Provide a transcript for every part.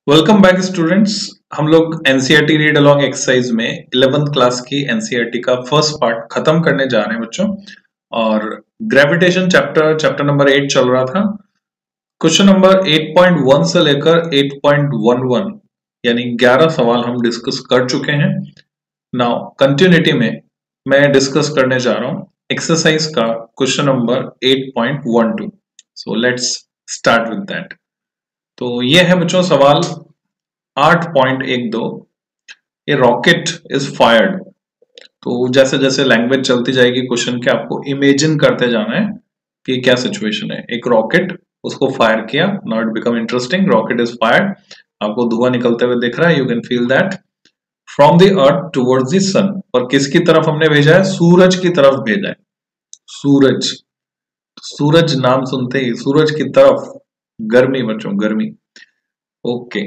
Welcome back students. हम लोग NCERT read along exercise में 11th क्लास की एनसीईआरटी का फर्स्ट पार्ट खत्म करने जा रहे हैं बच्चों। और ग्रेविटेशन चैप्टर नंबर 8 चल रहा था। क्वेश्चन नंबर 8.1 से लेकर 8.11 यानी 11 सवाल हम डिस्कस कर चुके हैं। नाउ कंटिन्यूटी में मैं डिस्कस करने जा रहा हूं एक्सरसाइज का question number 8.12। So let's start with that. तो ये है बच्चों सवाल 8.12। ये रॉकेट इज फायर्ड। तो जैसे जैसे लैंग्वेज चलती जाएगी क्वेश्चन के, आपको इमेजिन करते जाना है कि क्या सिचुएशन है। एक रॉकेट, उसको फायर किया। Now it become interesting. Rocket is fired, आपको धुआं निकलते हुए दिख रहा है। You can feel that from the earth towards the sun. पर किसकी तरफ हमने भेजा है? सूरज की तरफ भेजा है। सूरज, सूरज नाम सुनते ही सूरज की तरफ गर्मी बच्चों, गर्मी। Okay.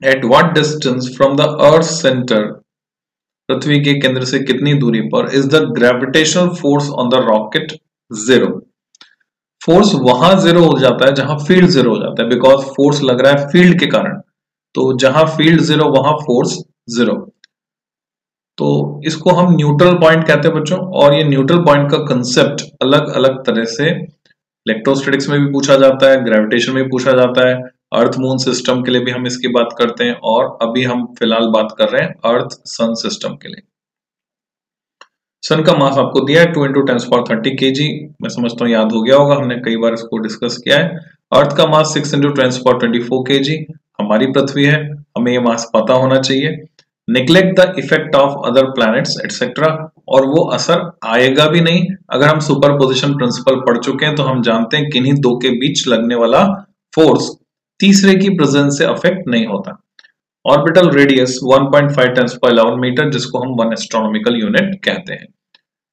At what distance from the earth centre, पृथ्वी के केंद्र से कितनी दूरी पर is the gravitational force on the rocket? Zero. Force वहां जीरो हो जाता है जहां फील्ड जीरो हो जाता है, बिकॉज फोर्स लग रहा है फील्ड के कारण। तो जहां फील्ड जीरो वहां फोर्स जीरो। तो इसको हम न्यूट्रल पॉइंट कहते हैं बच्चों। और ये न्यूट्रल पॉइंट का कंसेप्ट अलग अलग तरह से इलेक्ट्रोस्टैटिक्स में भी पूछा जाता है, ग्रेविटेशन में भी पूछा जाता है, अर्थ मून सिस्टम के लिए भी हम इसकी बात करते हैं। और अभी हम फिलहाल बात कर रहे हैं अर्थ सन सिस्टम के लिए। सन का मास आपको दिया है 2 × 10⁻30 kg। मैं समझता हूं याद हो गया होगा, हमने कई बार इसको डिस्कस किया है। अर्थ का मास 6 × 10⁻24 kg हमारी पृथ्वी है, हमें ये मास पता होना चाहिए। Neglect the effect of other planets etcetera, और वो असर आएगा भी नहीं। अगर हम सुपरपोजिशन प्रिंसिपल पढ़ चुके हैं तो हम जानते हैं किन्हीं दो के बीच लगने वाला फोर्स तीसरे की प्रेजेंस से अफेक्ट नहीं होता। ऑर्बिटल रेडियस 1.5 × 10⁻11 मीटर, जिसको हम 1 एस्ट्रोनॉमिकल यूनिट कहते हैं।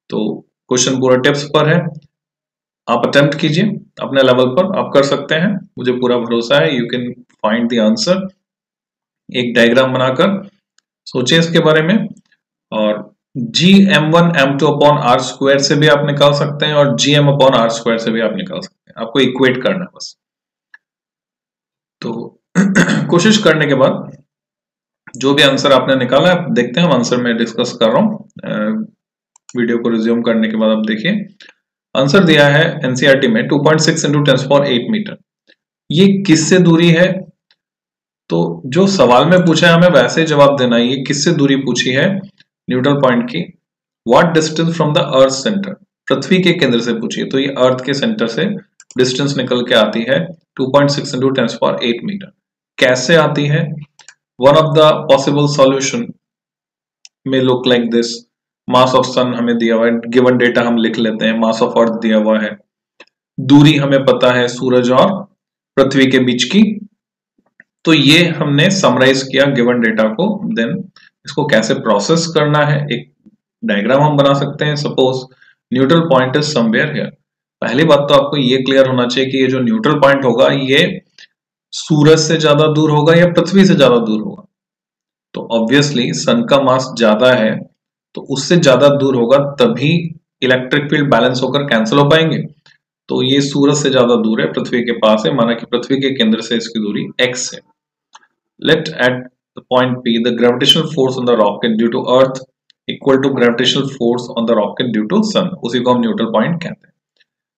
तो क्वेश्चन पूरा टिप्स पर है, आप अटेम्प्ट कीजिए अपने लेवल पर, आप कर सकते हैं, मुझे पूरा भरोसा है। You can find the answer. एक डायग्राम बनाकर सोचिए इसके बारे में। और gm1m2/r² से भी आप निकाल सकते हैं और gm/r² से भी आप निकाल सकते हैं। आपको इक्वेट करना है बस। तो कोशिश करने के बाद जो भी आंसर आपने निकाला है, आप देखते हैं। हम आंसर में डिस्कस कर रहा हूं। वीडियो को रिज्यूम करने के बाद आप देखिए आंसर दिया है एनसीईआरटी में 2.6 × 10⁸ मीटर। ये किससे दूरी है? तो जो सवाल में पूछा है हमें वैसे जवाब देना है। ये किससे दूरी पूछी है? न्यूट्रल पॉइंट की। What distance from the earth centre, पृथ्वी के केंद्र से पूछी है। तो ये अर्थ के सेंटर से डिस्टेंस निकल के आती है 2.6 × 10⁸ मीटर। कैसे आती है? One of the possible solution में look like this. Mass of sun हमें दिया हुआ है, गिवन डेटा हम लिख लेते हैं। मास ऑफ अर्थ दिया हुआ है, दूरी हमें पता है सूरज और पृथ्वी के बीच की। तो ये हमने समराइज किया गिवन डेटा को। देन इसको कैसे प्रोसेस करना है, एक डायग्राम हम बना सकते हैं। Suppose neutral point is somewhere here. पहली बात तो आपको ये क्लियर होना चाहिए कि ये जो न्यूट्रल पॉइंट होगा ये सूरज से ज्यादा दूर होगा या पृथ्वी से ज्यादा दूर होगा। तो ऑब्वियसली सन का मास ज्यादा है तो उससे ज्यादा दूर होगा, तभी इलेक्ट्रिक फील्ड बैलेंस होकर कैंसिल हो पाएंगे। तो ये सूरज से ज्यादा दूर है, पृथ्वी के पास है। माना कि पृथ्वी के केंद्र से इसकी दूरी x है। Let at the point P the gravitational force on the rocket due to earth equal to gravitational force on the rocket due to sun. उसी को हम न्यूट्रल पॉइंट कहते हैं।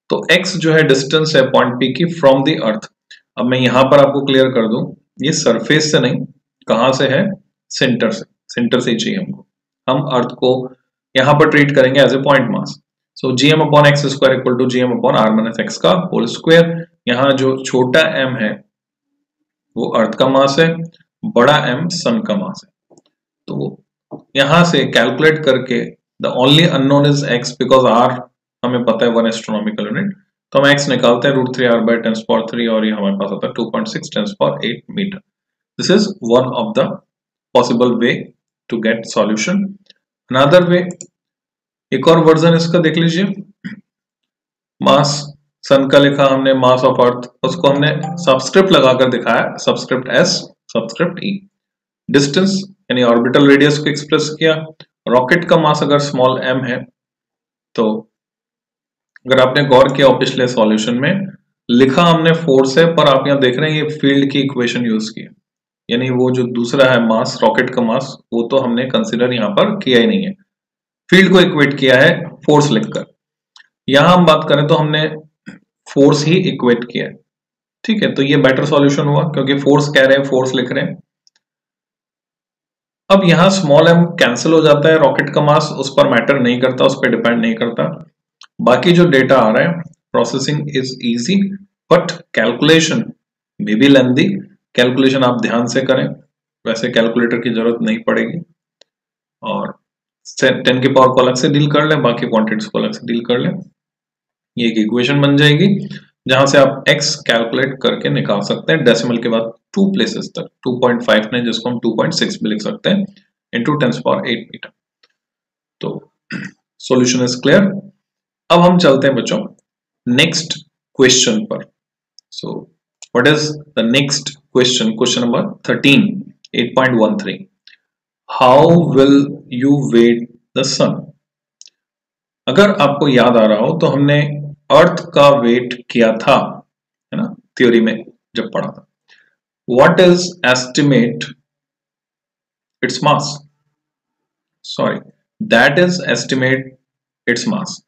तो x जो है डिस्टेंस है पॉइंट P की फ्रॉम द अर्थ। अब मैं यहां पर आपको क्लियर कर दूं, ये सरफेस से नहीं, कहां से है? सेंटर से। सेंटर से ही चाहिए हमको। हम अर्थ को यहां पर ट्रीट करेंगे as a point mass. So gm/x² equal to gm/r-x का होल स्क्वायर। यहाँ जो छोटा m है वो अर्थ का मास है, बड़ा m सन का मास है। तो यहां से कैलकुलेट करके the only unknown is x, because r हमें पता है 1 एस्ट्रोनॉमिकल यूनिट। तो हम x निकालते हैं √3r/10⁻³ और ये हमारे पास आता है 2.6 × 10⁸ meter. This is one of the possible way to get solution. Another way, एक और वर्जन इसका देख लीजिए। मास सन का लिखा हमने, मास ऑफ अर्थ, उसको हमने सबस्क्रिप्ट लगाकर दिखाया, subscript s, subscript e। Distance यानी ऑर्बिटल रेडियस को एक्सप्रेस किया। रॉकेट का मास अगर स्मॉल m है, तो अगर आपने गौर किया पिछले सॉल्यूशन में लिखा हमने फोर्स है, पर आप यहां देख रहे हैं ये फील्ड की इक्वेशन यूज की है। यानी वो जो दूसरा है मास, रॉकेट का मास, वो तो हमने कंसिडर यहाँ पर किया ही नहीं है। फील्ड को इक्वेट किया है फोर्स लिखकर। यहां हम बात करें तो हमने फोर्स ही इक्वेट किया है, ठीक है। तो ये बेटर सॉल्यूशन हुआ क्योंकि फोर्स कह रहे हैं, फोर्स लिख रहे हैं। अब यहां स्मॉल m कैंसिल हो जाता है, रॉकेट का मास उस पर मैटर नहीं करता, उस पर डिपेंड नहीं करता। बाकी जो डेटा आ रहा है, processing is easy but calculation may be lengthy. Calculation आप ध्यान से करें, वैसे कैलकुलेटर की जरूरत नहीं पड़ेगी। और 10 की पावर को अलग से डील कर लें, बाकी क्वांटिटीज को अलग से डील कर लें। ये एक इक्वेशन बन जाएगी जहां से आप x कैलकुलेट करके निकाल सकते हैं डेसिमल के बाद 2 प्लेसेस तक। 2.5 ने जिसको हम 2.6 भी लिख सकते हैं इंटू 10⁸ मीटर। तो सॉल्यूशन इज क्लियर। अब हम चलते हैं बच्चों नेक्स्ट क्वेश्चन पर। So what is the next question? Question number 13, 8.13। How will you weigh the sun? अगर आपको याद आ रहा हो तो हमने अर्थ का वेट किया था, है ना, थ्योरी में जब पढ़ा था। What is estimate its mass? Sorry, that is estimate its mass.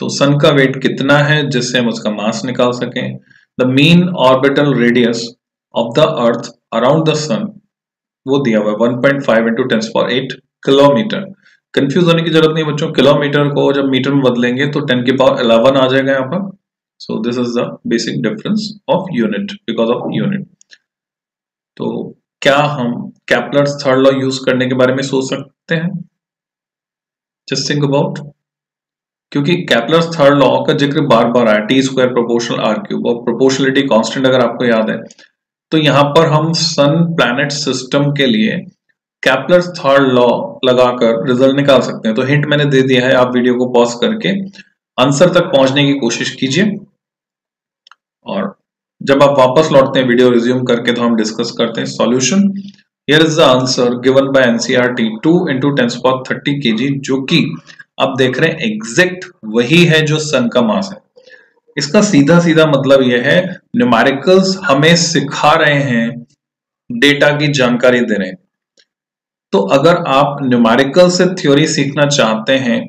तो सन का वेट कितना है जिससे हम उसका मास निकाल सकें? The mean orbital radius of the earth around the sun, वो दिया हुआ है 1.5 इंटू 10⁸ किलोमीटर। कंफ्यूज होने की जरूरत नहीं बच्चों, किलोमीटर को जब मीटर में बदलेंगे तो 10 की पावर 11 आ जाएगा यहाँ पर। So this is the basic difference of unit because of unit. तो क्या हम केपलर्स थर्ड लॉ यूज करने के बारे में सोच सकते हैं? जस्ट थिंक अबाउट, क्योंकि केपलर्स थर्ड लॉ का जिक्र बार बार आया, T square proportional R cube, और प्रोपोर्शनलिटी कांस्टेंट अगर आपको याद है तो यहां पर हम सन प्लैनेट सिस्टम के लिए केपलर्स थर्ड लॉ लगाकर रिजल्ट निकाल सकते हैं। तो हिंट मैंने दे दिया है, आप वीडियो को पॉज करके आंसर तक पहुंचने की कोशिश कीजिए, और जब आप वापस लौटते हैं वीडियो रिज्यूम करके तो हम डिस्कस करते हैं solution. Here is the answer given by NCERT 2 into 10⁻30 kg, जो कि आप देख रहे हैं एग्जैक्ट वही है जो सन का मास है। इसका सीधा सीधा मतलब यह है, न्यूमेरिकल्स हमें सिखा रहे हैं, डेटा की जानकारी दे रहे हैं। तो अगर आप न्यूमेरिकल से थ्योरी सीखना चाहते हैं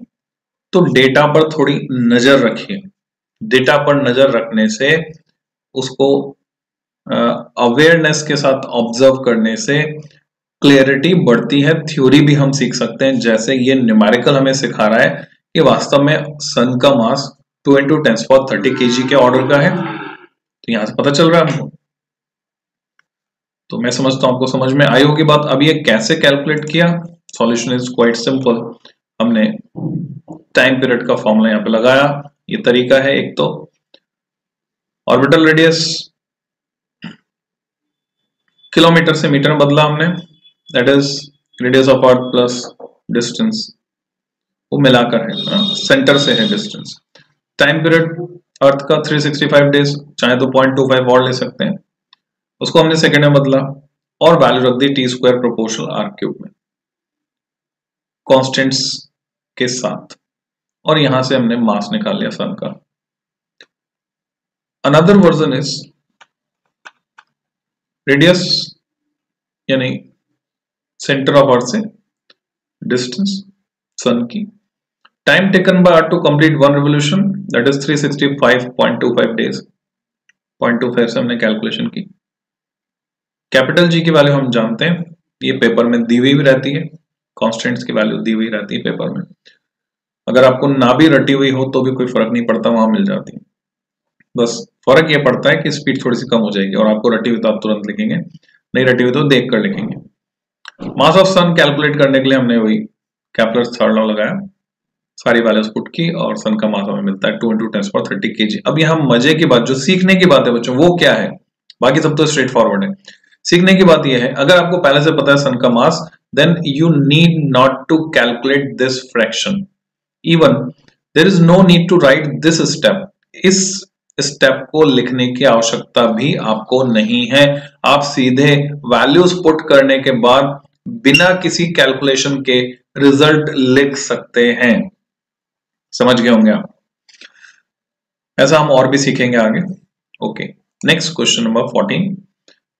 तो डेटा पर थोड़ी नजर रखिए। डेटा पर नजर रखने से, उसको अवेयरनेस के साथ ऑब्जर्व करने से क्लियरिटी बढ़ती है, थ्योरी भी हम सीख सकते हैं। जैसे ये न्यूमेरिकल हमें सिखा रहा है कि वास्तव में सन का मास 2 इंटू 10⁻30 kg के ऑर्डर का है, तो यहां से पता चल रहा है हमको। तो मैं समझता हूं आपको समझ में आई होगी बात। अब ये कैसे कैलकुलेट किया? Solution is quite simple. हमने टाइम पीरियड का फॉर्मूला यहां पे लगाया। ये तरीका है एक, तो ऑर्बिटल रेडियस किलोमीटर से मीटर में बदला हमने, that is radius of earth plus distance, वो मिलाकर है, सेंटर से है डिस्टेंस। टाइम पीरियड अर्थ का 365 डेज, चाहे तो 0.25 और ले सकते हैं, उसको हमने सेकंड में बदला और वैल्यू रख दी T square proportional R cube में कांस्टेंट्स के साथ, और यहां से हमने मास निकाल लिया सन का। अनदर वर्जन इज रेडियस यानी सेंटर ऑफ अर्थ से डिस्टेंस सन की, time taken by earth to complete one revolution, that is 365.25 days. 0.25 से हमने कैलकुलेशन की। कैपिटल जी की वैल्यू हम जानते हैं, ये पेपर में दी हुई भी रहती है, कांस्टेंट्स की वैल्यू दी हुई रहती है पेपर में। अगर आपको ना भी रटी हुई हो तो भी कोई फर्क नहीं पड़ता, वहां मिल जाती है। बस फर्क ये पड़ता है कि स्पीड थोड़ी सी कम हो जाएगी, और आपको रटी हुई तो आप तुरंत लिखेंगे, नहीं रटी हुई तो देख कर लिखेंगे। मास ऑफ सन कैलकुलेट करने के लिए हमने वही केपलर्स थर्ड लॉ लगाया, सारी वैल्यूज पुट की, और सन का मास हमें मिलता है 2 इंटू 10⁻30 kg। अब यहाँ मजे की बात, जो सीखने की बात है बच्चों, वो क्या है? बाकी सब तो स्ट्रेट फॉरवर्ड है। सीखने की बात यह है, अगर आपको पहले से पता है सन का mass, then you need not to calculate this fraction, even there is no need to write this step. इस स्टेप को लिखने की आवश्यकता भी आपको नहीं है। आप सीधे वैल्यूज पुट करने के बाद बिना किसी कैलकुलेशन के रिजल्ट लिख सकते हैं। समझ गए होंगे आप? ऐसा हम और भी सीखेंगे आगे। Okay, next question number 14,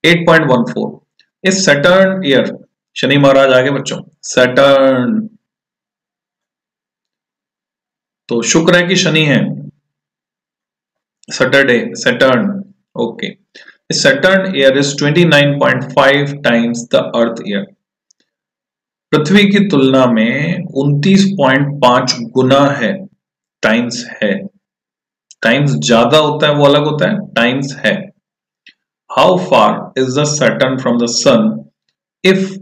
8.14। इस सैटर्न ईयर, शनि महाराज आगे बच्चों, सैटर्न, तो शुक्र है कि शनि है, Saturday, Saturn, okay. Saturn year is 29.5 times the earth year. पृथ्वी की तुलना में 29.5 गुना है, टाइम्स है, टाइम्स ज्यादा होता है वो अलग होता है, टाइम्स है। How far is the Saturn from the sun if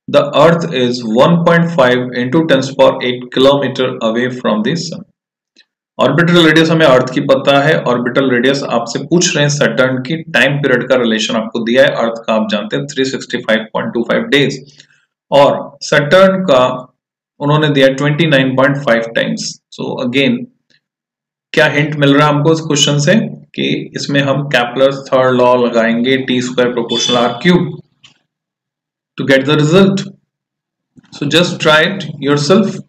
the earth is 1.5 into 10⁸ kilometre away from the sun. Orbital radius हमें अर्थ की पता है, ऑर्बिटल रेडियस आपसे पूछ रहे हैं सैटर्न की, टाइम पीरियड का रिलेशन आपको दिया है, अर्थ का आप जानते हैं 365.25 डेज, और सैटर्न का उन्होंने दिया 29.5 टाइम्स। सो अगेन क्या हिंट मिल रहा है हमको इस क्वेश्चन से कि इसमें हम कैप्लर्स थर्ड लॉ लगाएंगे, T square proportional R cube, to get the result. So just try it yourself.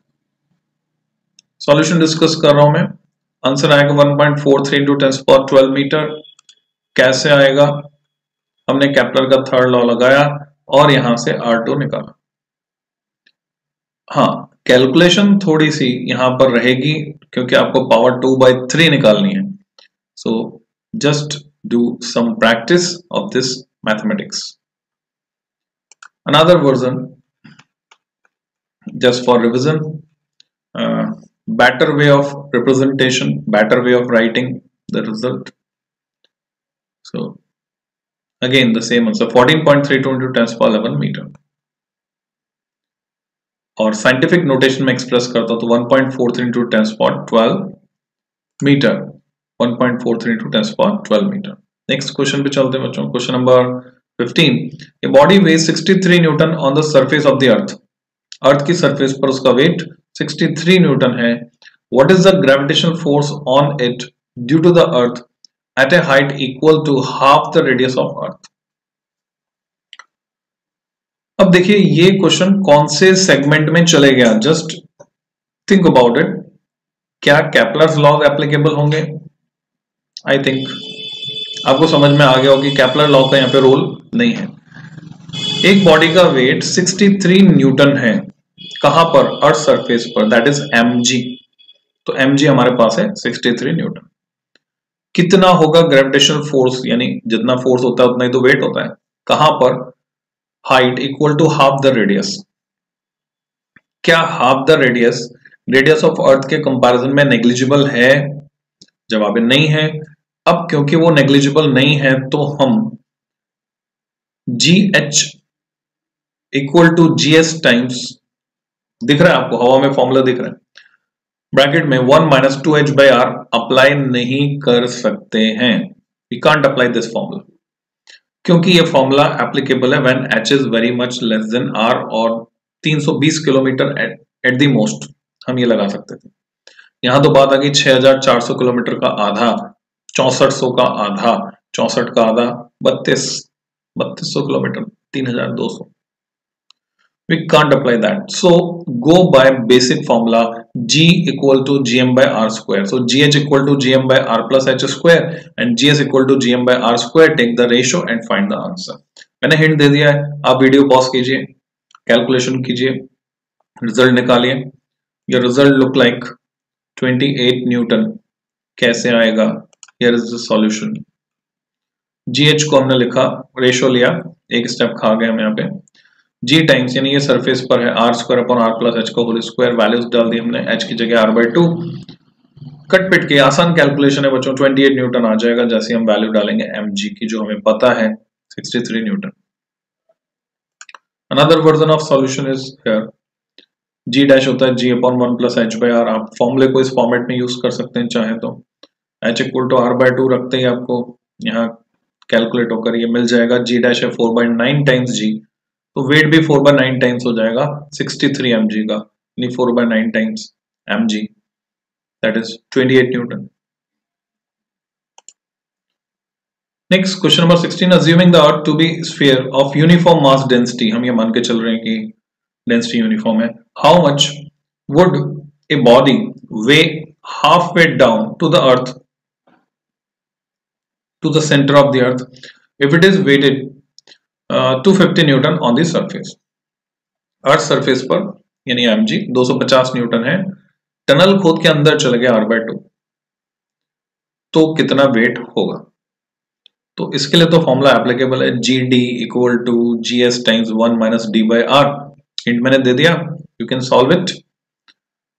Solution discuss कर रहा हूं मैं। आंसर आएगा 1.43 into 10⁻12 मीटर। कैसे आएगा? हमने केपलर का थर्ड लॉ लगाया और यहां से R2 निकाला। हाँ, कैलकुलेशन थोड़ी सी यहां पर रहेगी क्योंकि आपको पावर 2/3 निकालनी है। So just do some practice of this mathematics. Another version just for revision, better way of representation, better way of writing the result. So again the same answer, 14.32 into 10⁻11 metre. और scientific notation में express करता हूं तो 1.43 into 10⁻12 metre, 1.43 into 10⁻12 metre. Next question पे चलते हैं बच्चों। Question number 15, a body weighs 63 newton on the surface of the earth. Earth की सरफेस पर उसका वेट 63 न्यूटन है। What is the gravitational force on it due to the earth at a height equal to half the radius of अर्थ। अब देखिए ये question कौन से segment में चले गया, जस्ट थिंक अबाउट इट। क्या केपलर्स लॉ एप्लीकेबल होंगे? आई थिंक आपको समझ में आ गया होगा कि केपलर लॉ का यहाँ पे रोल नहीं है। एक बॉडी का वेट 63 न्यूटन है, कहां पर? अर्थ सरफेस पर, दैट इज mg। तो mg हमारे पास है 63 न्यूटन। कितना होगा ग्रेविटेशनल फोर्स, यानी जितना फोर्स होता है उतना ही तो वेट होता है। कहां पर? Height equal to half the radius. क्या half the radius radius of earth के कंपैरिजन में नेग्लिजिबल है? जवाब नहीं है। अब क्योंकि वो नेग्लिजिबल नहीं है तो हम GH equal to GS times, दिख रहा है आपको, हवा में फॉर्मूला दिख रहा है, ब्रैकेट में 1 - 2h/r अप्लाई नहीं कर सकते हैं। We can't apply this formula क्योंकि ये फॉर्मूला एप्लीकेबल है when h is very much less than r और 320 किलोमीटर एट द मोस्ट, हम ये लगा सकते थे। यहां तो बात आ गई 6400 किलोमीटर का आधा, 6400 का आधा, 64 का आधा 3200 kilometre, 3200। We can't apply that. So go by basic formula G equal to Gm/r square. So GH equal to Gm/r plus h square and GS equal to Gm/r square. Take the ratio and find the answer. मैंने hint दे दिया है, आप video pause कीजिए, calculation कीजिए, result निकालिए। Your result look like 28 Newton. कैसे आएगा? Here is the solution. GH को हमने लिखा, रेशियो लिया, एक स्टेप खा गए हम यहाँ पे। G टाइम्स यानी ये सरफेस पर है r² upon r plus h का होल स्क्वायर, वैल्यूज डाल दी हमने, h की जगह r/2, कट पिट के आसान कैलकुलेशन है बच्चों, 28 न्यूटन आ जाएगा जैसे हम वैल्यू डालेंगे mg की जो हमें पता है 63 Newton. Another version of solution is here, g dash होता है g अपॉन 1 प्लस h/r। आप फॉर्मूले को इस फॉर्मेट में यूज कर सकते हैं चाहे तो, h इक्वल टू r/2 रखते ही आपको यहाँ कैलकुलेट होकर ये मिल जाएगा। g डैश है 4/9 टाइम्स g, तो वेट भी 4/9 टाइम्स हो जाएगा 63 mg का, यानी 4/9 times mg, that is 28 newton. Next question number 16, assuming the earth to be sphere of uniform mass density, हम ये मान के चल रहे हैं कि डेंसिटी यूनिफॉर्म है। How much would a body weigh half way down to the earth, to the centre of the earth, if it is weighted 250 newton on the surface. Earth surface पर यानी mg 250 न्यूटन है, tunnel खोद के अंदर चले गए r/2, तो कितना वेट होगा? तो इसके लिए तो फॉर्मूला एप्लीकेबल है, g d equal to g s times 1 minus d by r. Hint मैंने दे दिया, यू कैन सॉल्व इट।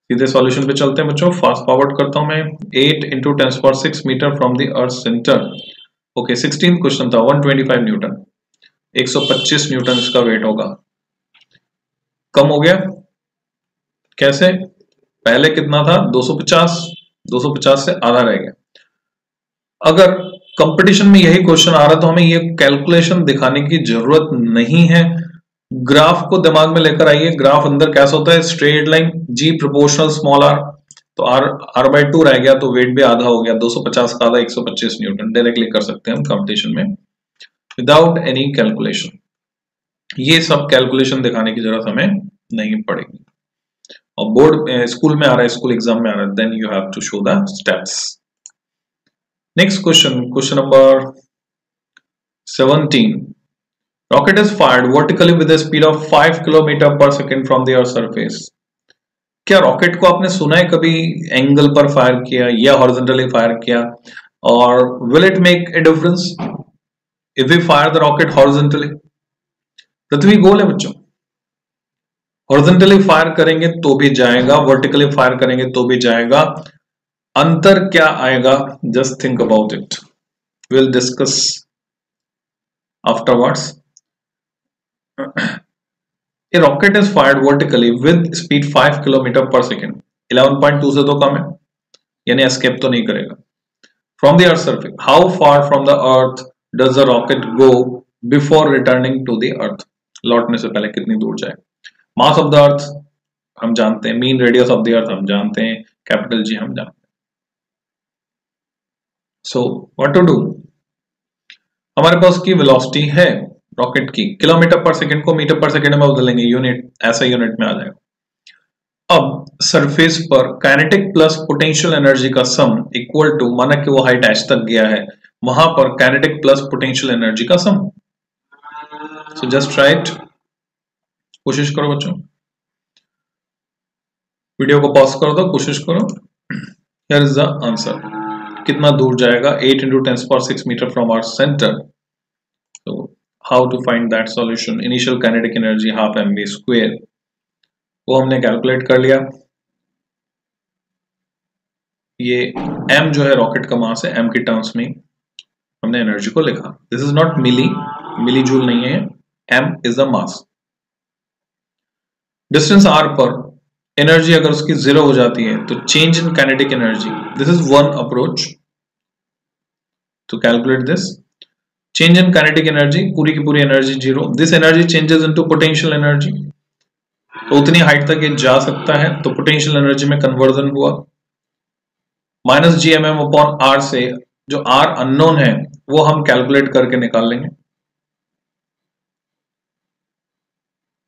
सीधे सॉल्यूशन पे चलते हैं बच्चों, फास्ट फॉरवर्ड करता हूं मैं। 8 into 10⁶ metre from the earth centre. Okay, 16 question था, 125 न्यूटन, 125 न्यूटन इसका वेट होगा। कम हो गया कैसे? पहले कितना था? 250, 250 से आधा रह गया। अगर कंपटीशन में यही क्वेश्चन आ रहा तो हमें ये कैलकुलेशन दिखाने की जरूरत नहीं है। ग्राफ को दिमाग में लेकर आइए, ग्राफ अंदर कैसा होता है? Straight line, g proportional small r, तो r/2 रह गया, तो वेट भी आधा हो गया, 250 का आधा 125 न्यूटन। डायरेक्टली कर सकते हैं हम कंपटीशन में विदाउट एनी कैलकुलेशन। ये सब कैलकुलेशन दिखाने की जरूरत हमें नहीं पड़ेगी। और बोर्ड स्कूल में आ रहा है, स्कूल एग्जाम में आ रहा है, then you have to show the steps. Next question, question number 17। Rocket is fired vertically with a speed of 5 kilometre पर second from the earth surface. क्या रॉकेट को आपने सुना है कभी एंगल पर फायर किया या हॉरिजॉन्टली फायर किया? और will it make a difference if we fire the rocket horizontally? पृथ्वी गोल है बच्चों, हॉरिजॉन्टली फायर करेंगे तो भी जाएगा, वर्टिकली फायर करेंगे तो भी जाएगा। अंतर क्या आएगा? Just think about it, will discuss afterwards. A rocket is fired vertically with speed 5 kilometre पर सेकेंड, 11.2 से तो कम है, यानी एस्केप तो नहीं करेगा। From the earth surface, how far from the earth does the rocket go before returning to the earth? लौटने से पहले कितनी दूर जाए? Mass of the earth हम जानते हैं, mean radius of the earth हम जानते हैं, कैपिटल जी हम जानते हैं। So what to do? हमारे पास की वेलोसिटी है रॉकेट की, किलोमीटर पर सेकंड को मीटर पर सेकंड में बदलेंगे, यूनिट ऐसा यूनिट में आ जाएगा। अब सरफेस पर काइनेटिक प्लस पोटेंशियल एनर्जी का सम इक्वल टू, माना कि वो हाइट h तक गया है, वहां पर काइनेटिक प्लस पोटेंशियल एनर्जी का सम। सो जस्ट राइट, कोशिश करो बच्चों, वीडियो को पॉज कर दो, कोशिश करो। हियर इज द आंसर, कितना दूर जाएगा? 8 into 10⁶ metre from our centre. तो how to find that solution? Initial kinetic energy half mv square, वो हमने कैलकुलेट कर लिया। ये m जो है रॉकेट का मास है, m की टर्म्स में हमने एनर्जी को लिखा। This is not milli joule नहीं है, m is the mass. Distance r पर एनर्जी अगर उसकी 0 हो जाती है तो change in kinetic energy, this is one approach to calculate this. Change in kinetic energy, पूरी की पूरी energy 0, this energy changes into potential energy, तो उतनी हाइट तक ये जा सकता है, तो पोटेंशियल एनर्जी में कन्वर्जन हुआ। Minus G M M upon are से जो आर अननोन है वो हम कैलकुलेट करके निकाल लेंगे।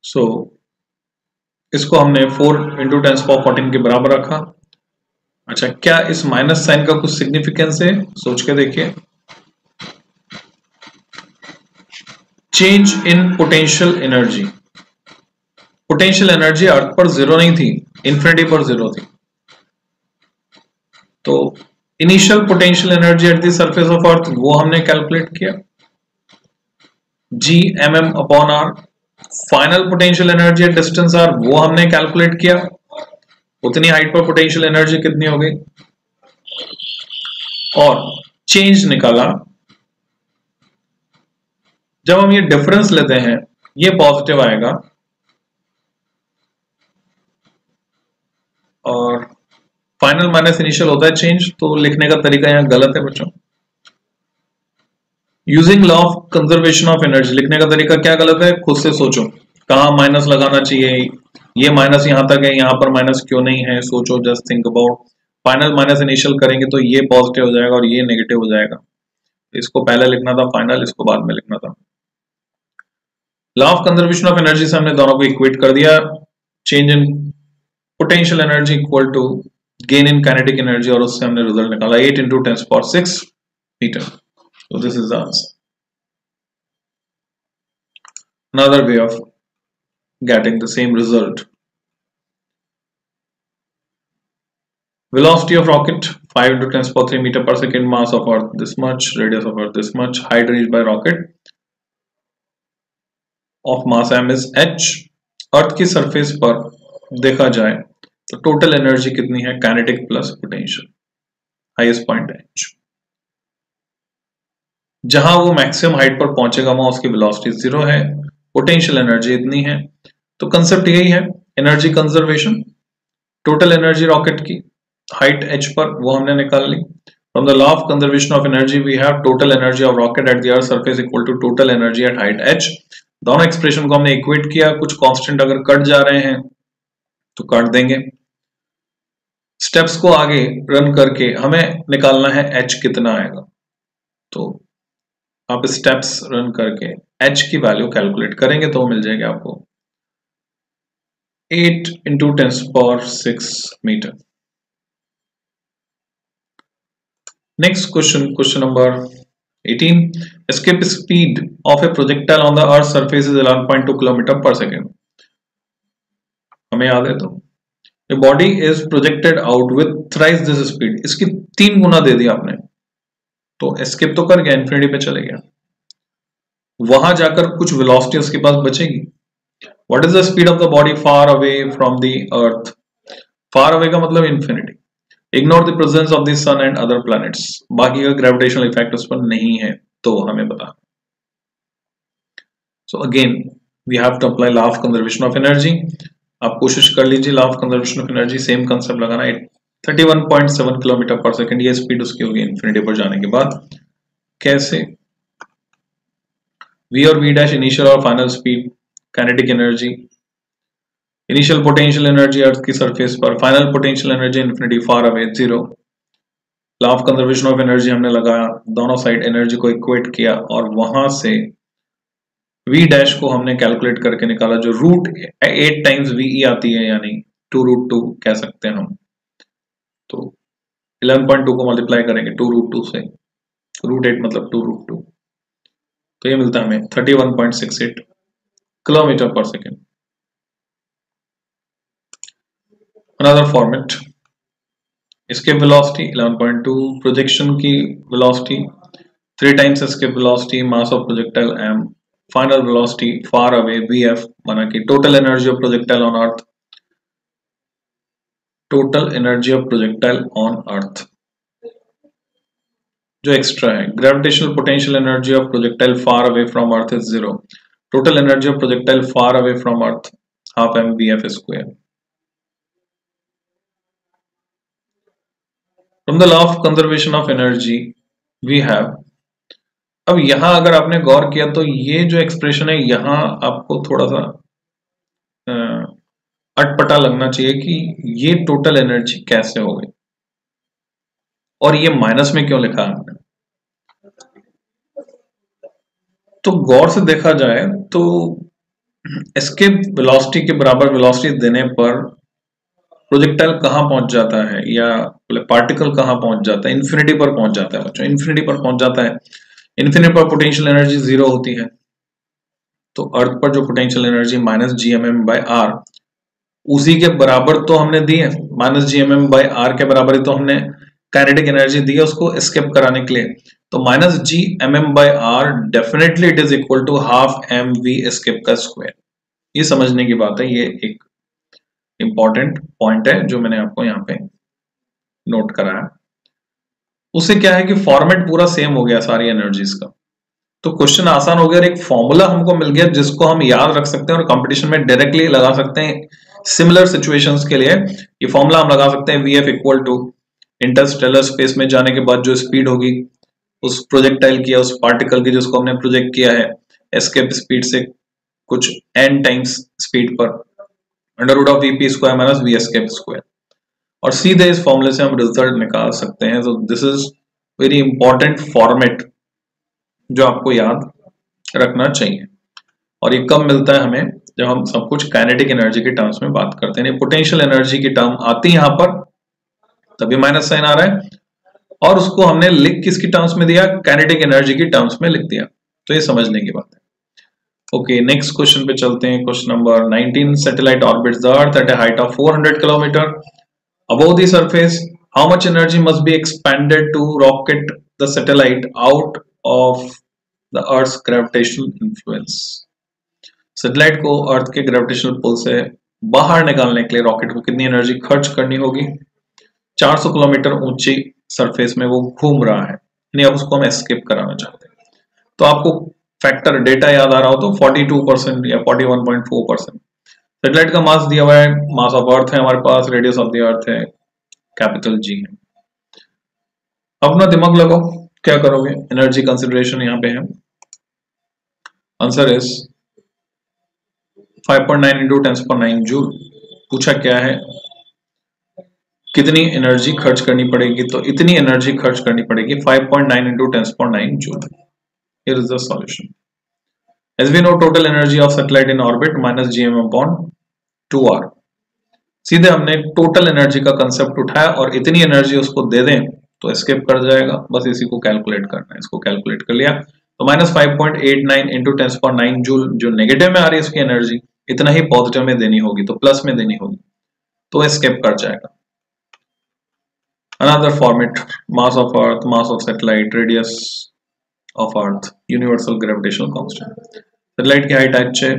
सो इसको हमने 4 इंटू 10⁻14 के बराबर रखा। अच्छा, क्या इस माइनस साइन का कुछ सिग्निफिकेंस है? सोच के देखिए। Change in potential energy, potential energy earth पर 0 नहीं थी, इंफिनिटी पर 0 थी, तो initial potential energy at the surface of earth वो हमने कैलकुलेट किया, g M M upon r. Final potential energy at distance r वो हमने कैलकुलेट किया, उतनी हाइट पर पोटेंशियल एनर्जी कितनी हो गई, और चेंज निकाला। जब हम ये डिफरेंस लेते हैं ये पॉजिटिव आएगा, और फाइनल माइनस इनिशियल होता है चेंज, तो लिखने का तरीका यहाँ गलत है बच्चों। Using law of conservation of energy, लिखने का तरीका क्या गलत है? खुद से सोचो, कहाँ माइनस लगाना चाहिए, ये माइनस यहां तक है, यहां पर माइनस क्यों नहीं है, सोचो, just think about. Final minus initial करेंगे तो ये पॉजिटिव हो जाएगा और ये नेगेटिव हो जाएगा, इसको पहले लिखना था फाइनल, इसको बाद में लिखना था। Law of conservation of energy से हमने दोनों को इक्वेट कर दिया, change in potential energy equal to gain in kinetic energy, और उससे हमने रिजल्ट निकाला 8 into 10⁶ metre. So this is the answer. another way of getting the same result. Velocity of rocket 5 into 10 power 3 meter per second, mass of earth this much, radius of earth this much, height reached by rocket of mass m is h. अर्थ की surface पर देखा जाए तो total energy कितनी है, kinetic plus potential, highest point h, जहां वो maximum height पर पहुंचेगा वहां उसकी वेलोसिटी 0 है, पोटेंशियल एनर्जी इतनी है। तो कंसेप्ट यही है, energy conservation, total energy rocket की हाइट h पर वो हमने निकाल ली। From the law of conservation of energy we have total energy of rocket at the earth surface equal to total energy at height h। दोनों expression को हमने equate किया, कुछ कांस्टेंट अगर कट जा रहे हैं तो काट देंगे। स्टेप्स को आगे रन करके हमें निकालना है h कितना आएगा, तो आप स्टेप्स रन करके h की वैल्यू कैलकुलेट करेंगे तो मिल जाएगा आपको 8 into 10 power 6 metre. Next question, question number 18. Escape speed of a projectile on the Earth's surface is 11.2 km per second. हमें याद है तो a body is projected out with thrice this speed. इसकी 3 गुना दे दिया आपने, तो escape तो कर गया, infinity पे चले गया, वहां जाकर कुछ velocity उसके पास बचेगी। What is the speed of the body far away from the Earth? Far away का मतलब infinity। Ignore the presence of the sun and other planets. बाकी का gravitational effect उस पर नहीं है तो हमें बता। So again we have to apply law of conservation of energy. आप कोशिश कर लीजिए law of conservation of energy, same concept लगाना है। 31.7 किलोमीटर पर सेकेंड ये स्पीड उसकी होगी इन्फिनिटी पर जाने के बाद। कैसे? v और v डैश इनिशियल और final speed, kinetic energy, initial potential energy अर्थ की सरफेस पर, final potential energy infinity far away 0। Law of conservation of energy हमने लगाया, दोनों साइड एनर्जी को इक्वेट किया और वहां से v डैश को हमने कैलकुलेट करके निकाला जो रूट 8 टाइम्स वी आती है, यानी 2√2 कह सकते हैं हम। तो 11.2 को मल्टीप्लाई करेंगे 2√2 से, √8 मतलब 2√2, तो ये मिलता है हमें 31.68 किलोमीटर पर second. Another format, escape velocity 11.2, projection की velocity 3 times escape velocity, mass of projectile m, final velocity far away vf, माना कि total energy of projectile on earth, total energy of projectile on earth जो extra है, gravitational potential energy of projectile far away from earth is 0, total energy of projectile far away from earth half m vf square। From the law of conservation of energy we have, अब यहां अगर आपने गौर किया तो ये जो expression है यहां आपको थोड़ा सा अटपटा लगना चाहिए कि ये टोटल एनर्जी कैसे हो गई और ये माइनस में क्यों लिखा आपने। तो गौर से देखा जाए तो एस्केप वेलोसिटी के बराबर वेलोसिटी देने पर प्रोजेक्टाइल कहां पहुंच जाता है, या पार्टिकल कहां पहुंच जाता है, इन्फिनिटी पर पहुंच जाता है बच्चों, इन्फिनिटी पर पहुंच जाता है। इन्फिनिटी पर पोटेंशियल एनर्जी 0 होती है, तो अर्थ पर जो पोटेंशियल एनर्जी -gmm/r उसी के बराबर तो हमने दी है, -gmm/r के बराबर ही तो हमने काइनेटिक एनर्जी दी है उसको एस्केप कराने के लिए। तो -gmm/r definitely it is equal to half mv escape का स्क्वायर। ये समझने की बात है, ये एक इंपॉर्टेंट पॉइंट है जो मैंने आपको यहाँ पे नोट कराया। उससे क्या है कि फॉर्मेट पूरा सेम हो गया सारी एनर्जीज का, तो क्वेश्चन आसान हो गया और एक फॉर्मूला हमको मिल गया जिसको हम याद रख सकते हैं और कंपटीशन में डायरेक्टली लगा सकते हैं। सिमिलर सिचुएशंस के लिए ये फॉर्मूला हम लगा सकते हैं, vf equal to interstellar space में जाने के बाद जो स्पीड होगी उस प्रोजेक्टाइल की या उस पार्टिकल की जिसको हमने प्रोजेक्ट किया है एस्केप स्पीड से कुछ n टाइम्स स्पीड पर, √(vp square minus v escape square, और सीधे इस फॉर्मूले से हम रिजल्ट निकाल सकते हैं। तो this is very important format जो आपको याद रखना चाहिए। और ये कब मिलता है हमें, जब हम सब कुछ काइनेटिक एनर्जी के टर्म्स में बात करते हैं। पोटेंशियल एनर्जी की टर्म आती है यहाँ पर, तभी माइनस साइन आ रहा है, और उसको हमने लिख किसकी टर्म्स में दिया, काइनेटिक एनर्जी की टर्म्स में लिख दिया। तो ये समझने की बात है। ओके, नेक्स्ट क्वेश्चन पे चलते हैं। Question number 19, satellite orbits the earth at a height of 400 kilometre above the surface. How much energy must be expended to rocket the satellite out of the Earth's gravitational influence? Satellite को अर्थ के gravitational pull से बाहर निकालने के लिए rocket को कितनी energy खर्च करनी होगी? 400 किलोमीटर ऊंची सरफेस में वो घूम रहा है, यानी अब उसको हम एस्केप कराना चाहते हैं। तो आपको फैक्टर डेटा याद आ रहा हो तो 42% या 41.4%। सैटेलाइट का मास दिया हुआ है, मास ऑफ अर्थ है हमारे पास, रेडियस ऑफ द अर्थ है कैपिटल जी है। अपना दिमाग लगाओ, क्या करोगे? एनर्जी कंसिडरेशन यहाँ पे है। Answer is 5.9 into 10⁹ joule. पूछा क्या है, कितनी एनर्जी खर्च करनी पड़ेगी? तो इतनी एनर्जी खर्च करनी पड़ेगी 5.9 into 10⁹ joule. Here is the solution. As we know, total energy of satellite in orbit minus gm upon 2r. सीधे हमने टोटल एनर्जी का कंसेप्ट उठाया और इतनी एनर्जी उसको दे दें तो एस्केप कर जाएगा। बस इसी को कैलकुलेट करना है, इसको कैलकुलेट कर लिया तो माइनस 5.89 इंटू 10⁹ जूल जो नेगेटिव में आ रही है उसकी एनर्जी, इतना ही पॉजिटिव में देनी होगी, तो प्लस में देनी होगी, तो एस्केप कर जाएगा। Another format, mass of earth, mass of satellite, radius of earth, universal gravitational constant. Satellite की हाइट h है,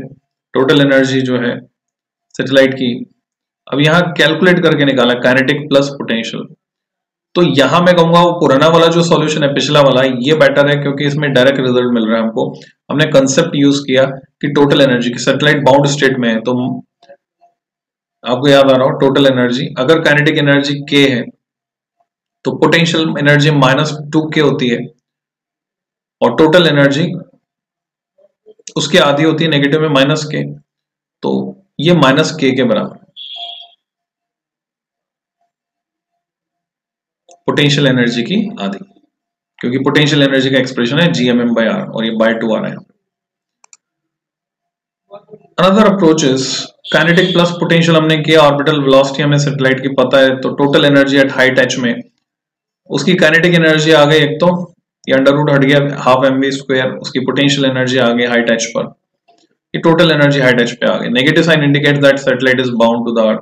टोटल एनर्जी जो है सैटेलाइट की, अब यहाँ कैलकुलेट करके निकाला काइनेटिक प्लस पोटेंशियल। तो यहाँ मैं कहूंगा वो पुराना वाला जो सॉल्यूशन है, पिछला वाला, ये बेटर है क्योंकि इसमें डायरेक्ट रिजल्ट मिल रहा है हमको। हमने कंसेप्ट यूज किया कि टोटल एनर्जी की, सैटेलाइट बाउंड स्टेट में है तो आपको याद आ रहा हो टोटल एनर्जी, अगर काइनेटिक एनर्जी k है तो पोटेंशियल एनर्जी -2k होती है और टोटल एनर्जी उसके आधी होती है, नेगेटिव में -k, तो ये -k के बराबर पोटेंशियल एनर्जी की आधी, क्योंकि पोटेंशियल एनर्जी का एक्सप्रेशन है gmm/r और ये बाय 2 आ रहा है। Another approach is kinetic plus potential हमने किया, ऑर्बिटल वेलोसिटी हमें सैटेलाइट की पता है, तो total energy at height h में उसकी काइनेटिक एनर्जी आ गई, एक तो ये अंडर रूट हट गया, हाफ mv², उसकी पोटेंशियल एनर्जी आ गई हाइट h पर, ये टोटल एनर्जी हाइट h पे आ गई। Negative sign indicates that satellite is bound to the earth,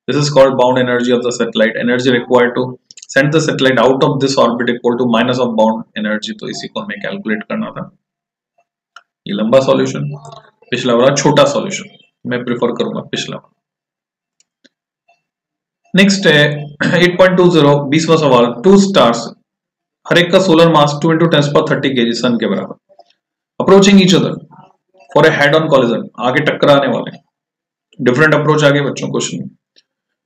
this is called bound energy of the satellite. Energy required to send the satellite out of this orbit equal to minus of bound energy, तो इसी को हमें calculate करना था। ये लंबा solution, पिछला वाला छोटा सॉल्यूशन, मैं प्रेफर करूंगा पिछला वाला। नेक्स्ट है 8.20, 20वां सवाल। 2 स्टार्स, हर एक का सोलर मास 2 × 10⁻30 kg सन के बराबर, approaching each other for a head on collision, आगे टकराने वाले। डिफरेंट अप्रोच आगे बच्चों क्वेश्चन में।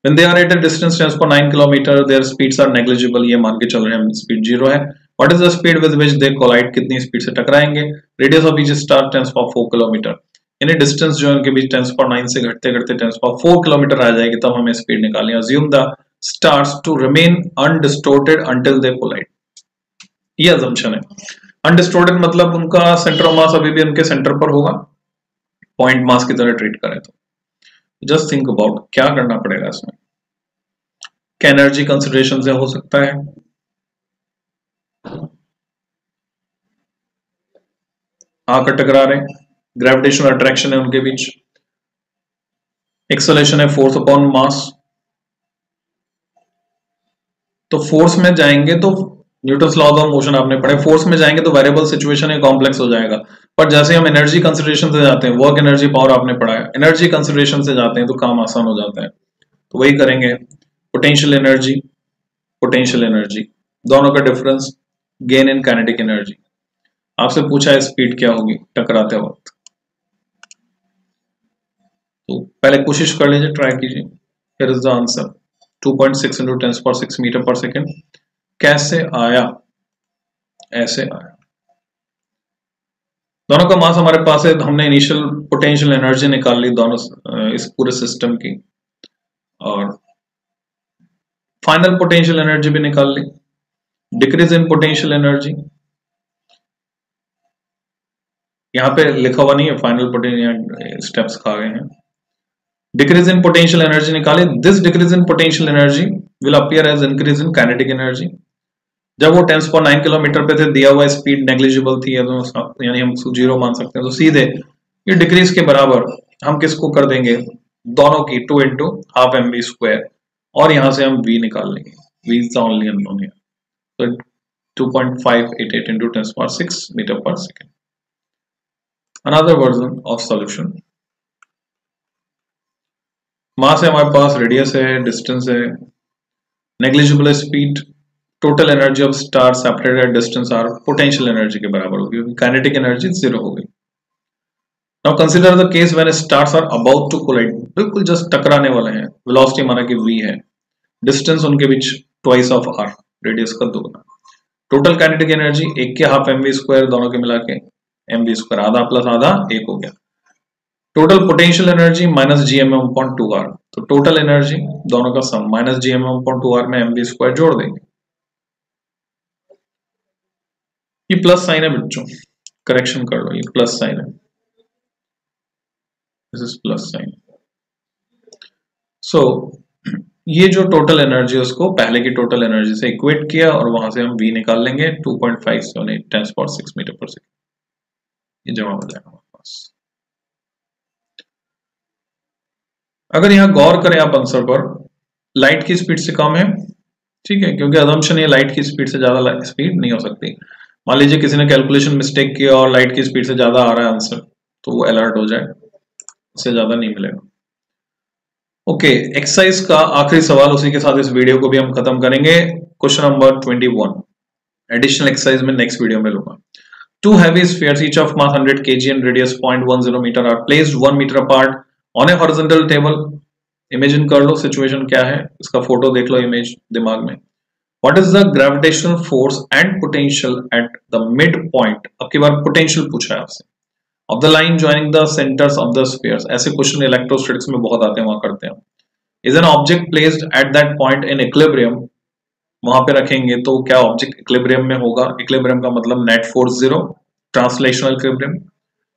When they are at a distance 10⁹ kilometre, their speeds are negligible, ये मान के चल रहे हैं हम स्पीड 0 है। What is the speed with which they collide, कितनी स्पीड से टकराएंगे? Radius of each star 10⁴ kilometre, यानी डिस्टेंस जो है उनके बीच 10⁹ से घटते घटते 10⁴ किलोमीटर आ जाएगी, तब हमें स्पीड निकालनी है। Assume the stars to remain undistorted until they collide, ये assumption है। अनडिस्टोर्टेड मतलब उनका सेंटर ऑफ मास अभी भी उनके सेंटर पर होगा, पॉइंट मास की तरह ट्रीट करें तो। जस्ट थिंक अबाउट क्या करना पड़ेगा इसमें, क्या एनर्जी कंसिडरेशन से हो सकता है? आकर टकरा रहे, ग्रेविटेशनल अट्रैक्शन है उनके बीच, एक्सेलरेशन है फोर्स अपॉन मास, तो फोर्स में जाएंगे तो न्यूटन्स लॉज ऑफ मोशन आपने पढ़े, फोर्स में जाएंगे तो वेरिएबल सिचुएशन है, कॉम्प्लेक्स हो जाएगा। पर जैसे हम एनर्जी कंसिडरेशन से जाते हैं, वर्क एनर्जी पावर आपने पढ़ा है, एनर्जी कंसिडरेशन से जाते हैं तो काम आसान हो जाता है, तो वही करेंगे। पोटेंशियल एनर्जी दोनों का difference, gain in kinetic energy. आपसे पूछा है स्पीड क्या होगी टकराते वक्त, तो पहले कोशिश कर लीजिए, ट्राई कीजिए। Here is the answer 2.6 × 10⁶ metre पर सेकेंड। कैसे आया? ऐसे आया। दोनों का मास हमारे पास है, तो हमने इनिशियल पोटेंशियल एनर्जी निकाल ली दोनों इस पूरे सिस्टम की, और फाइनल पोटेंशियल एनर्जी भी निकाल ली। डिक्रीज इन पोटेंशियल एनर्जी यहाँ पे लिखा हुआ नहीं है, फाइनल पोटेंशियल स्टेप्स खा गए हैं। डिक्रीज इन पोटेंशियल एनर्जी निकाले, this decrease in potential energy will appear as increase in kinetic energy. जब वो 10⁹ किलोमीटर पे थे, दिया हुआ स्पीड नेग्लिजिबल थी, यानी हम 0 मान सकते हैं, तो सीधे ये डिक्रीज के बराबर हम किसको कर देंगे, दोनों की 2 into half m we square, और यहां से हम v निकाल लेंगे, v is the only unknown here, तो 2.588 into 10⁻6 meter per second. Another version of solution. Mass है हमारे पास, रेडियस है, डिस्टेंस है, negligible speed, total energy of star separated at distance r potential energy के बराबर होगी, क्योंकि काइनेटिक एनर्जी 0 हो गई। Now consider the case when stars are about to collide, बिल्कुल जस्ट टकराने वाले हैं, वेलोसिटी माना कि v है, डिस्टेंस उनके बीच ट्वाइस ऑफ r, रेडियस का दोगुना, टोटल काइनेटिक एनर्जी 1 के हाफ एम वी स्क्वायर, दोनों के मिला के एम वी स्क्वायर, आधा प्लस आधा 1 हो गया, total potential energy minus G M M upon 2r, तो टोटल एनर्जी दोनों का sum minus G M M upon 2r में एम वी स्क्वायर जोड़ देंगे। ये प्लस साइन है बच्चों, करेक्शन कर लो, ये प्लस साइन है, दिस इज प्लस साइन। सो ये जो टोटल एनर्जी है उसको पहले की टोटल एनर्जी से इक्वेट किया और वहां से हम v निकाल लेंगे 2.578 10⁻6 मीटर पर सेकेंड, ये जवाब हो जाएगा हमारे पास। अगर यहां गौर करें आप आंसर पर, लाइट की स्पीड से कम है, ठीक है, क्योंकि अजम्पशन ये लाइट की स्पीड से ज्यादा स्पीड नहीं हो सकती। मान लीजिए किसी ने कैलकुलेशन मिस्टेक किया और लाइट की स्पीड से ज्यादा आ रहा है आंसर, तो वो अलर्ट हो जाए, इससे ज्यादा नहीं मिलेगा। ओके, एक्सरसाइज का आखिरी सवाल, उसी के साथ इस वीडियो को भी हम खत्म करेंगे। क्वेश्चन नंबर 21, एडिशनल एक्सरसाइज में नेक्स्ट वीडियो में लूंगा। Two heavy spheres each of mass 100 kg and radius 0.10 meter are placed 1 meter apart on a horizontal table. Imagine कर लो सिचुएशन क्या है, इसका फोटो देख लो, इमेज दिमाग में। What is the gravitational force and potential at the midpoint? अब की बार potential पूछा है आपसे, of the line joining the centers of the spheres. ऐसे क्वेश्चन इलेक्ट्रोस्टैटिक्स में बहुत आते हैं, वहां करते हैं। Is an object placed at that point in equilibrium? वहां पे रखेंगे तो क्या ऑब्जेक्ट इक्विलिब्रियम में होगा? इक्विलिब्रियम का मतलब net force 0, translational equilibrium.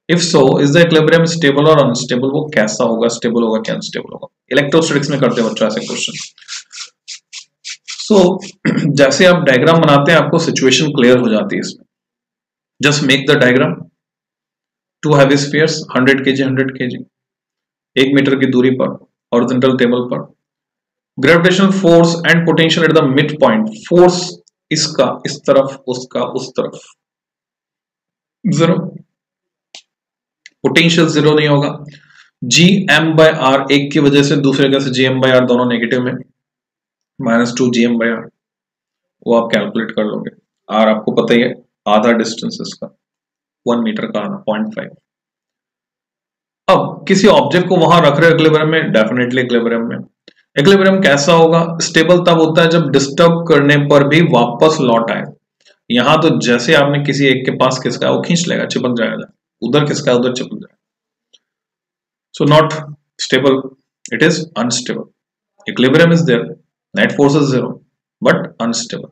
If so is the equilibrium stable और अनस्टेबल? वो कैसा होगा, स्टेबल होगा क्या अनस्टेबल होगा? इलेक्ट्रोस्टैटिक्स में करते हैं बच्चों ऐसे क्वेश्चन। सो जैसे आप डायग्राम बनाते हैं आपको सिचुएशन क्लियर हो जाती है इसमें। Just make the diagram, two heavy spheres 100 kg 100 kg, 1 metre की दूरी पर हॉरिजॉन्टल टेबल पर, gravitational force and potential at the mid point, force इसका इस तरफ, उसका उस तरफ, 0, पोटेंशियल 0 नहीं होगा। जी एम बाय आर, एक की वजह से दूसरे का से जी एम बाय आर दोनों नेगेटिव में, -2 जी एम बाय आर, वो आप कैलकुलेट कर लोगे। आर आपको पता ही है, आधा डिस्टेंस इसका 1 मीटर का आधा 0.5। अब किसी ऑब्जेक्ट को वहां रख रहे हो इक्विलिब्रियम में, डेफिनेटली इक्विलिब्रियम में। इक्विलिब्रियम कैसा होगा? स्टेबल तब होता है जब डिस्टर्ब करने पर भी वापस लौट आए। यहां तो जैसे आपने किसी एक के पास खिसका, वो खींच लेगा, चिपक जाएगा, उधर खिसका उधर चिपक जाएगा। So not stable, it is unstable. Equilibrium is there, net force is 0 but unstable.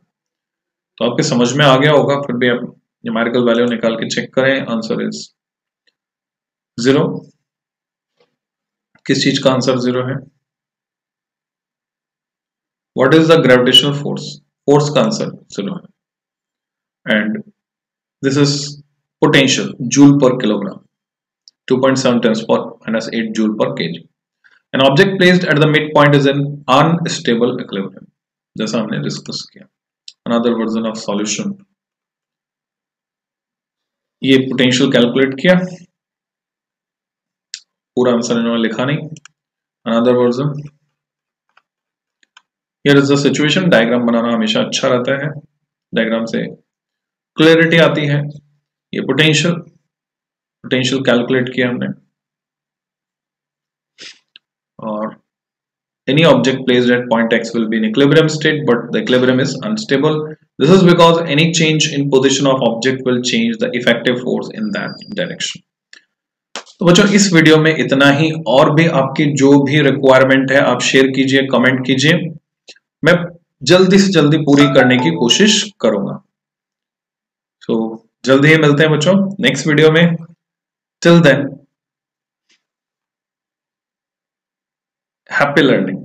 तो आपके समझ में आ गया होगा, फिर भी आप न्यूमेरिकल वैल्यू निकाल के चेक करें, आंसर इज 0। किस चीज का आंसर 0 है? What is the gravitational force? Force का आंसर 0 है। And this is potential, joule per kilogram, 2.7 × 10⁻8 joule per kg. An object placed at the midpoint is in unstable equilibrium, जैसा हमने discuss किया। Another version of solution, ये potential calculate किया, पूरा answer इन्होंने लिखा नहीं। Another version, Here is the situation, diagram बनाना हमेशा अच्छा रहता है, डायग्राम से क्लैरिटी आती है। ये पोटेंशियल कैलकुलेट किया हमने, और any object placed at point x will be in equilibrium state, but the equilibrium is unstable. This is because any change in position of object will change the effective force in that direction. तो बच्चों इस video में इतना ही, और भी आपकी जो भी रिक्वायरमेंट है आप शेयर कीजिए, कमेंट कीजिए, मैं जल्दी से जल्दी पूरी करने की कोशिश करूंगा। तो जल्दी ही मिलते हैं बच्चों नेक्स्ट वीडियो में। Till then, happy learning.